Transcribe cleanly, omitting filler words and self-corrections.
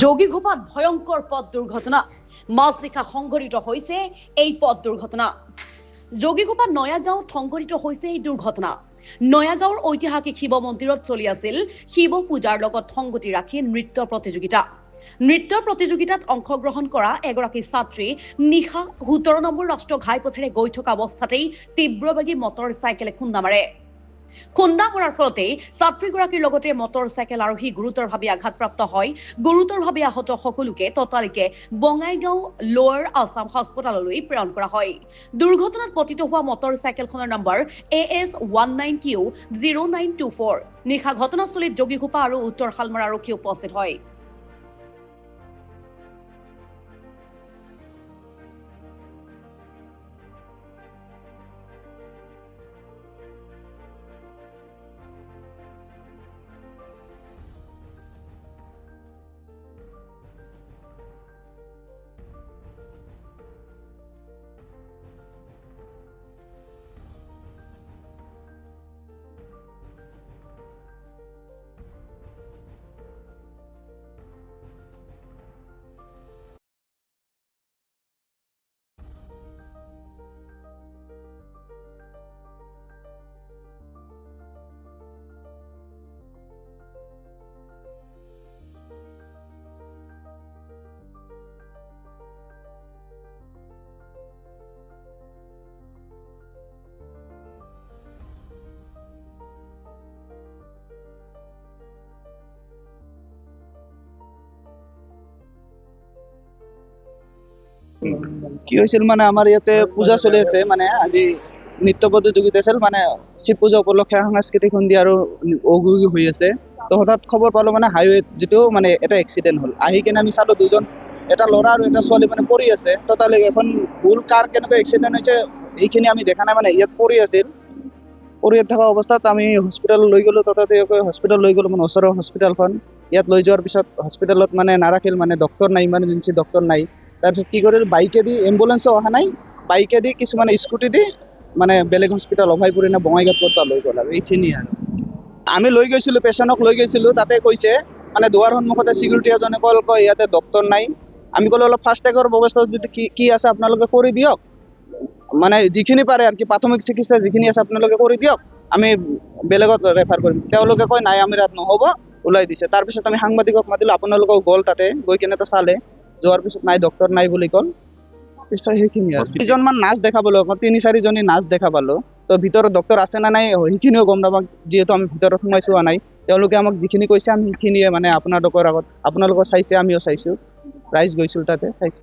যোগীঘোপাত ভয়ঙ্কৰ পথ দুৰ্ঘটনা মাজনিশা সংঘটিত হৈছে এই পথ দুৰ্ঘটনা। যোগীঘোপাত নয়াগাঁৱত সংঘটিত হৈছে এই দুৰ্ঘটনা। নয়াগাঁৱৰ ঐতিহাসিক শিৱ মন্দিৰত চলি আছিল শিৱ পূজাৰ লগত সংগতি ৰাখি নৃত্য প্ৰতিযোগিতা। নৃত্য প্ৰতিযোগিতাত অংশগ্ৰহণ কৰা এগৰাকী ছাত্ৰী নিশা 17 নম্বৰ ৰাষ্ট্ৰীয় ঘাইপথেৰে গৈ থকা অৱস্থাতেই তীব্ৰবেগী মটৰ চাইকেলে খুন্দা মাৰে। খুন্দা মৰাৰ ফলতে ছাত্ৰীগৰাকীৰ লগতে মটৰ চাইকেল আৰোহী গুৰুতৰভাৱে আঘাতপ্ৰাপ্ত হয়। গুৰুতৰভাৱে আহত সকলোকে ততালিকে বঙাইগাঁও লোৱাৰ আছাম হাস্পতাললৈ প্ৰেৰণ কৰা হয়। দুৰ্ঘটনাত পতিত হোৱা মটৰ চাইকেলখনৰ নম্বৰ AS19Q0924। নিশা ঘটনাস্থলীত যোগীঘোপা আৰু উত্তৰ শালমাৰা আৰক্ষী উপস্থিত হয়। কি হৈছিল মানে আমাৰ ইয়াতে পূজা চলি আছে, মানে আজি নৃত্য প্ৰতিযোগিতা আছিল, মানে শিৱ পূজা উপলক্ষে সাংস্কৃতিক সন্ধিয়া আৰু অগুগি হৈ আছে। তো হঠাৎ খবৰ পালো মানে হাইৱেত যিটো মানে এটা এক্সিডেণ্ট হ'ল। আহি কিনে আমি চালো দুজন, এটা ল'ৰা আৰু এটা ছোৱালী মানে পৰি আছে। তো তালৈ এখন ভুল কাৰ কেনেকৈ এক্সিডেণ্ট হৈছে এইখিনি আমি দেখা নাই, মানে ইয়াত পৰি আছিল। পৰি থকা অৱস্থাত আমি হস্পিটেল লৈ গ'লোঁ। তথাপি হস্পিটেল লৈ গ'লোঁ, মানে ওচৰৰ হস্পিটেলখন। ইয়াত লৈ যোৱাৰ পিছত হস্পিটেলত মানে নাৰাখিল, মানে ডক্টৰ নাই, ইমাৰ্জেঞ্চি ডক্টৰ নাই। তাৰপিছত কি কৰিল, বাইকেদি, এম্বুলেঞ্চো অহা নাই, বাইকেদি কিছুমানে স্কুটি দি মানে বেলেগ হস্পিটেল অভয়পুৰী নে বঙাইগাঁৱত ক'ত লৈ গ'ল আৰু এইখিনিয়ে আৰু। আমি লৈ গৈছিলোঁ, পেচেণ্টক লৈ গৈছিলোঁ। তাতে কৈছে মানে দুৱাৰ সন্মুখতে চিকিউৰিটি এজনে কয় ইয়াতে ডক্টৰ নাই। আমি ক'লো অলপ ফাৰ্ষ্ট এডৰ ব্যৱস্থা যদি কি আছে আপোনালোকে কৰি দিয়ক, মানে যিখিনি পাৰে আৰু কি প্ৰাথমিক চিকিৎসা যিখিনি আছে আপোনালোকে কৰি দিয়ক, আমি বেলেগত ৰেফাৰ কৰিম। তেওঁলোকে কয় নাই আমাৰ ইয়াত নহ'ব, ওলাই দিছে। তাৰপিছত আমি সাংবাদিকক মাতিলোঁ, আপোনালোকক গ'ল তাতে, গৈ কিনে তো চালে, যোৱাৰ পিছত নাই, ডক্টৰ নাই বুলি ক'ল। পিছত সেইখিনি আৰু কেইজনমান নাৰ্ছ দেখা পালোঁ, 3-4জনী নাৰ্ছ দেখা পালোঁ। তো ভিতৰত ডক্টৰ আছে নে নাই সেইখিনিও গম নাপাওঁ, যিহেতু আমি ভিতৰত সোমাই চোৱা নাই। তেওঁলোকে আমাক যিখিনি কৈছে আমি সেইখিনিয়ে মানে আপোনালোকৰ আগত, আপোনালোকৰ চাইছে, আমিও চাইছোঁ, ৰাইজ গৈছিল তাতে চাইছে।